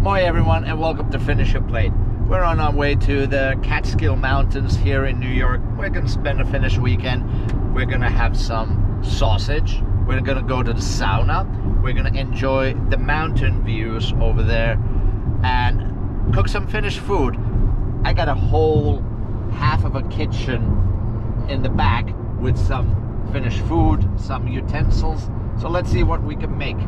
Moi everyone and welcome to Finish Your Plate. We're on our way to the Catskill Mountains here in New York. We're gonna spend a Finnish weekend. We're gonna have some sausage. We're gonna go to the sauna. We're gonna enjoy the mountain views over there and cook some Finnish food. I got a whole half of a kitchen in the back with some Finnish food, some utensils. So let's see what we can make.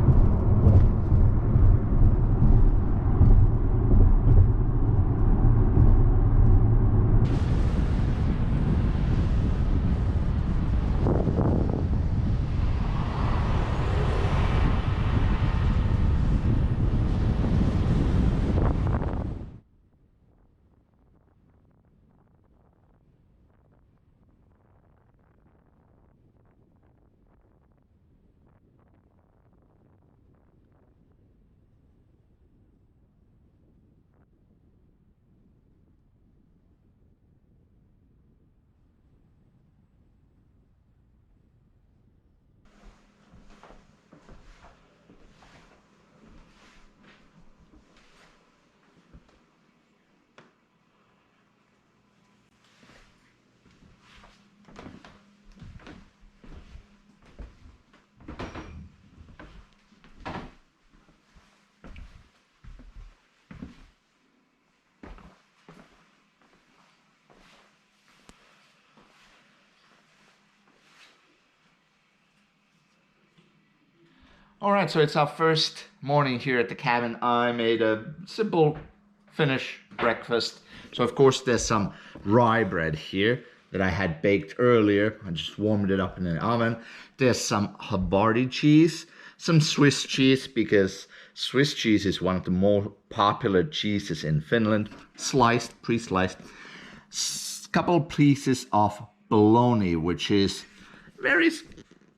Alright, so it's our first morning here at the cabin. I made a simple Finnish breakfast. So of course there's some rye bread here that I had baked earlier. I just warmed it up in the oven. There's some Havarti cheese, some Swiss cheese, because Swiss cheese is one of the more popular cheeses in Finland. Sliced, pre-sliced. Couple pieces of bologna, which is very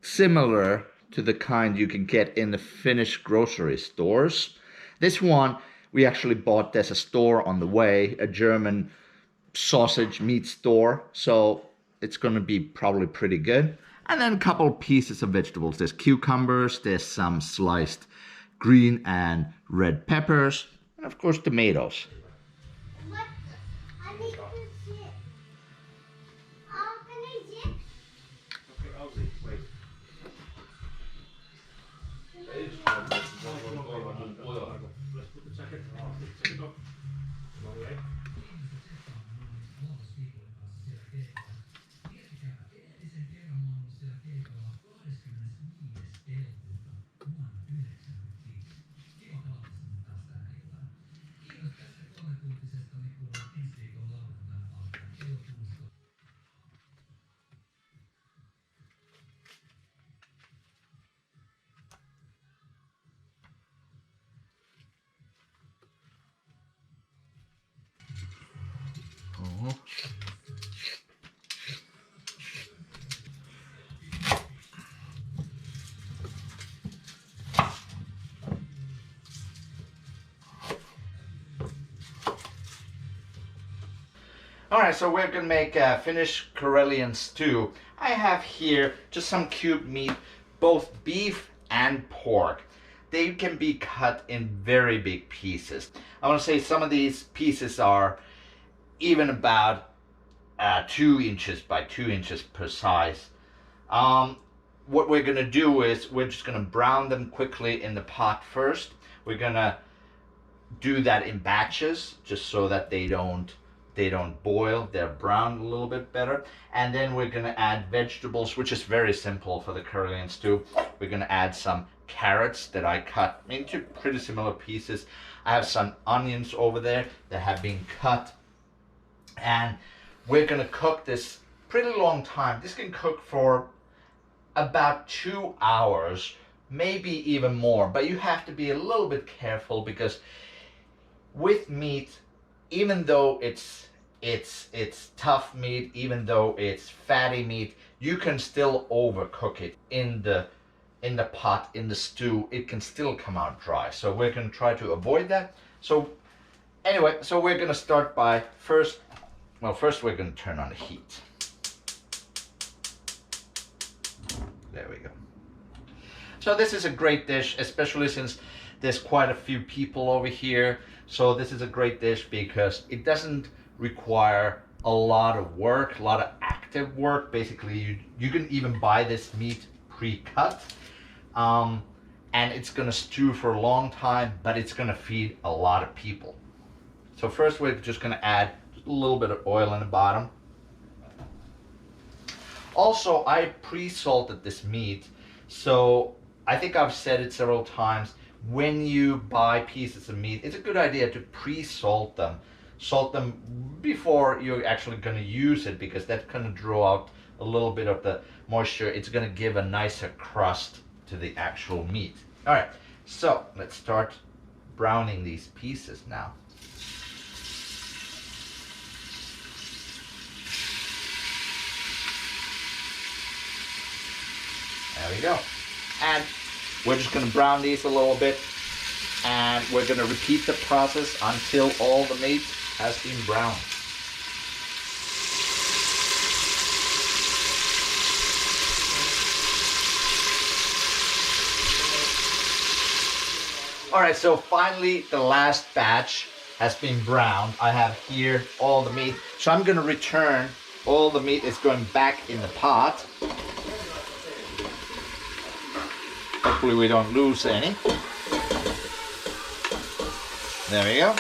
similar to the kind you can get in the Finnish grocery stores. This one we actually bought. There's a store on the way, a German sausage meat store, so it's gonna be probably pretty good. And then a couple pieces of vegetables. There's cucumbers, there's some sliced green and red peppers, and of course tomatoes. Alright, so we're gonna make Finnish Karelian stew. I have here just some cubed meat, both beef and pork. They can be cut in very big pieces. I want to say some of these pieces are even about 2 inches by 2 inches per size. What we're gonna do is we're just gonna brown them quickly in the pot first. We're gonna do that in batches just so that they don't boil. They're browned a little bit better. And then we're gonna add vegetables, which is very simple for the Karelian stew. We're gonna add some carrots that I cut into pretty similar pieces. I have some onions over there that have been cut. And we're gonna cook this pretty long time. This can cook for about 2 hours, maybe even more. But you have to be a little bit careful because with meat, even though it's tough meat, even though it's fatty meat, you can still overcook it in the pot, in the stew. It can still come out dry. So we're gonna try to avoid that. So anyway, so we're gonna start by first we're gonna turn on the heat. There we go. So this is a great dish, especially since there's quite a few people over here. So this is a great dish because it doesn't require a lot of work, a lot of active work. Basically, you can even buy this meat pre-cut. And it's gonna stew for a long time, but it's gonna feed a lot of people. So first we're just gonna add just a little bit of oil in the bottom. Also, I pre-salted this meat, so I think I've said it several times, when you buy pieces of meat, it's a good idea to pre-salt them. Salt them before you're actually gonna use it, because that's gonna draw out a little bit of the moisture. It's gonna give a nicer crust to the actual meat. All right, so let's start browning these pieces now. There we go. And we're just gonna brown these a little bit, and we're gonna repeat the process until all the meat has been browned. All right, so finally the last batch has been browned. I have here all the meat. So I'm gonna return, all the meat is going back in the pot. Hopefully we don't lose any. There we go.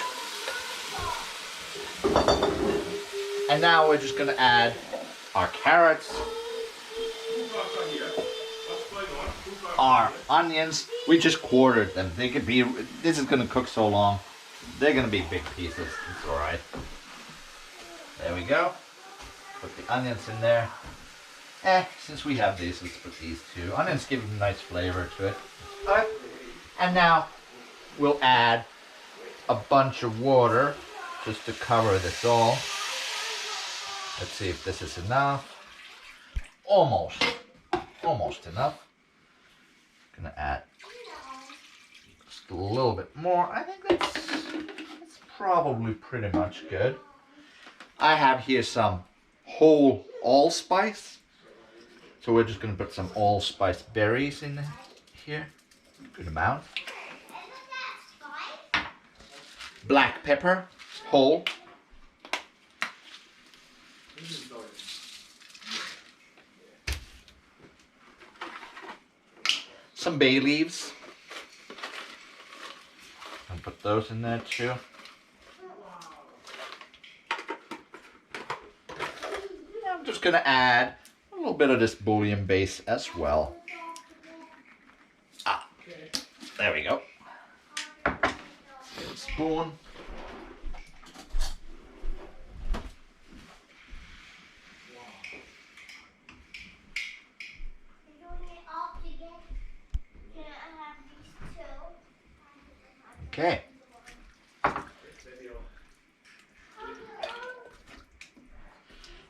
And now we're just gonna add our carrots, our onions. We just quartered them. They could be, this is gonna cook so long. They're gonna be big pieces. It's all right. There we go. Put the onions in there. Since we have these, let's put these two. Onions give a nice flavor to it. All right. And now we'll add a bunch of water just to cover this all. Let's see if this is enough. Almost enough. Gonna add just a little bit more. I think that's probably pretty much good. I have here some whole allspice. So we're just gonna put some allspice berries in here. Good amount. Black pepper, whole. Some bay leaves. I'll put those in there too. I'm just gonna add a little bit of this bouillon base as well. There we go. Get a spoon. Okay.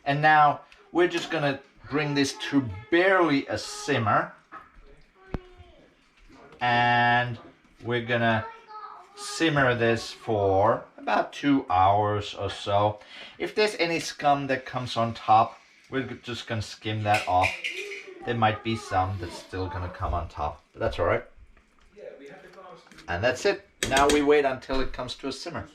And now we're just gonna bring this to barely a simmer. And we're gonna simmer this for about 2 hours or so. If there's any scum that comes on top, we're just gonna skim that off. There might be some that's still gonna come on top, but that's all right. And that's it. Now we wait until it comes to a simmer.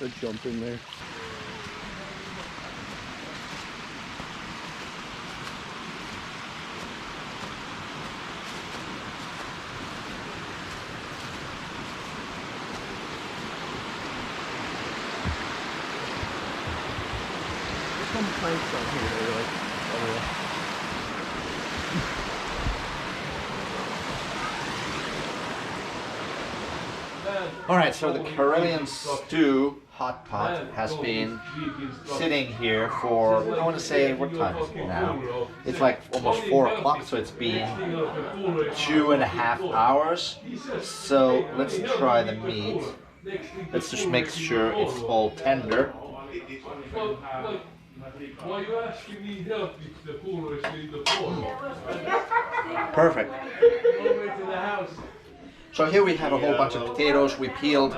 Let's jump in there. There's some planks out here that are like, oh All right, so the Karelian stew hot pot has been sitting here for, I want to say, what time is it now? It's like almost 4 o'clock, so it's been 2.5 hours. So let's try the meat. Let's just make sure it's all tender. Perfect. So here we have a whole bunch of potatoes we peeled.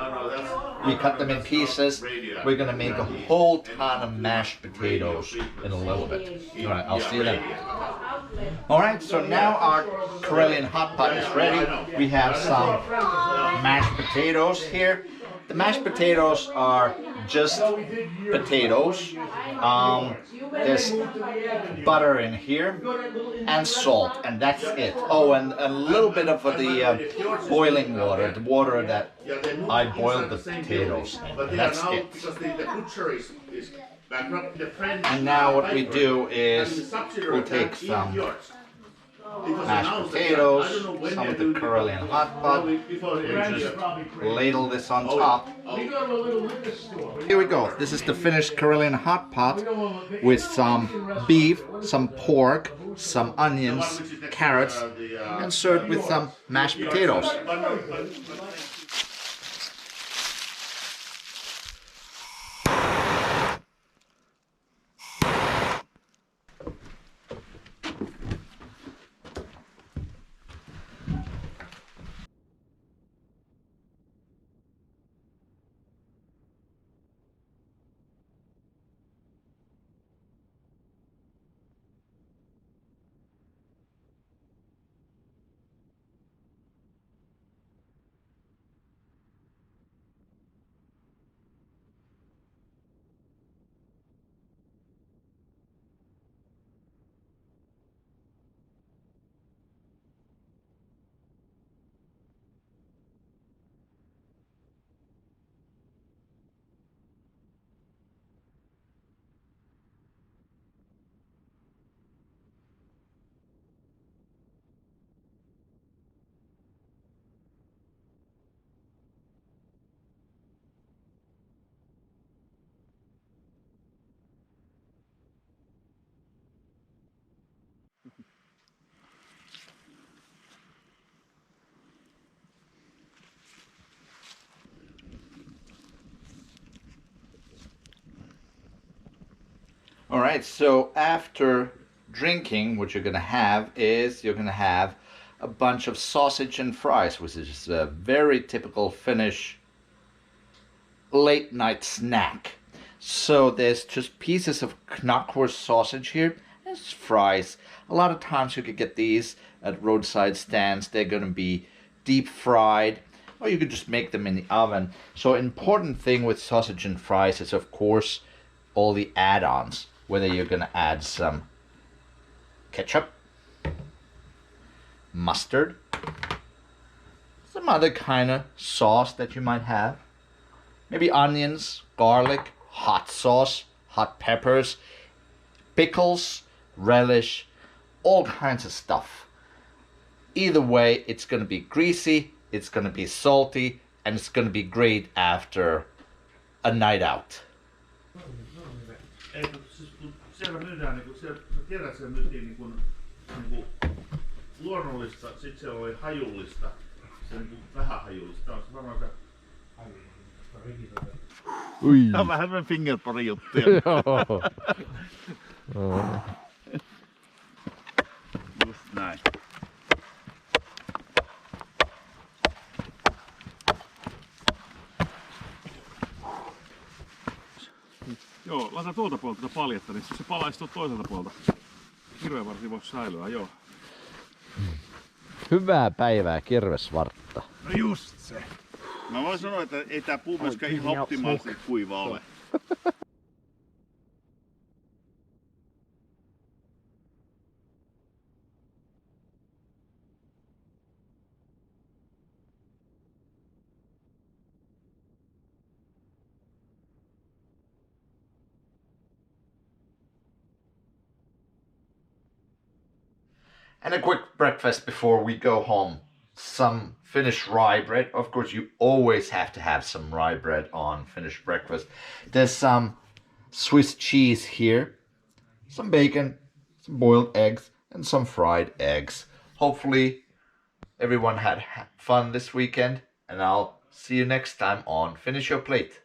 We cut them in pieces. We're gonna make a whole ton of mashed potatoes in a little bit. Alright, I'll see you then. Alright, so now our Karelian hot pot is ready. We have some mashed potatoes here. The mashed potatoes are just potatoes. There's butter in here and salt, and that's it. Oh, and a little bit of the boiling water, the water that I boiled the potatoes in. And that's it. And now what we do is we'll take some mashed potatoes, some of the Karelian hot pot, we just ladle this on top. Here we go. This is the Finnish Karelian hot pot with some beef, some pork, some onions, carrots, and served with some mashed potatoes. Alright, so after drinking, what you're gonna have is you're gonna have a bunch of sausage and fries, which is a very typical Finnish late night snack. So there's just pieces of knockwurst sausage here. There's fries. A lot of times you could get these at roadside stands. They're gonna be deep fried, or you could just make them in the oven. So important thing with sausage and fries is of course all the add-ons. Whether you're gonna add some ketchup, mustard, some other kind of sauce that you might have, maybe onions, garlic, hot sauce, hot peppers, pickles, relish, all kinds of stuff. Either way, it's gonna be greasy, it's gonna be salty, and it's gonna be great after a night out. Ei, siellä myydään niinku siellä kerässä myytiin niinku luonnollista, sit siellä oli hajullista, se niinku vähän hajullista. Tää on se varmaan tää on vähän semmonen fingerpari juttuja. Joo. Just näin. Joo, laita tuolta puolta paljetta, niin se palaisi tuolta toiselta puolta. Kirvevarsi voisi säilyä, joo. Hyvää päivää, kirvesvartta. No just se. Mä voin sanoa, että ei tää puu myöskään ihan optimaalisesti kuiva ole. And a quick breakfast before we go home. Some Finnish rye bread. Of course, you always have to have some rye bread on Finnish breakfast. There's some Swiss cheese here, some bacon, some boiled eggs, and some fried eggs. Hopefully, everyone had fun this weekend, and I'll see you next time on Finish Your Plate.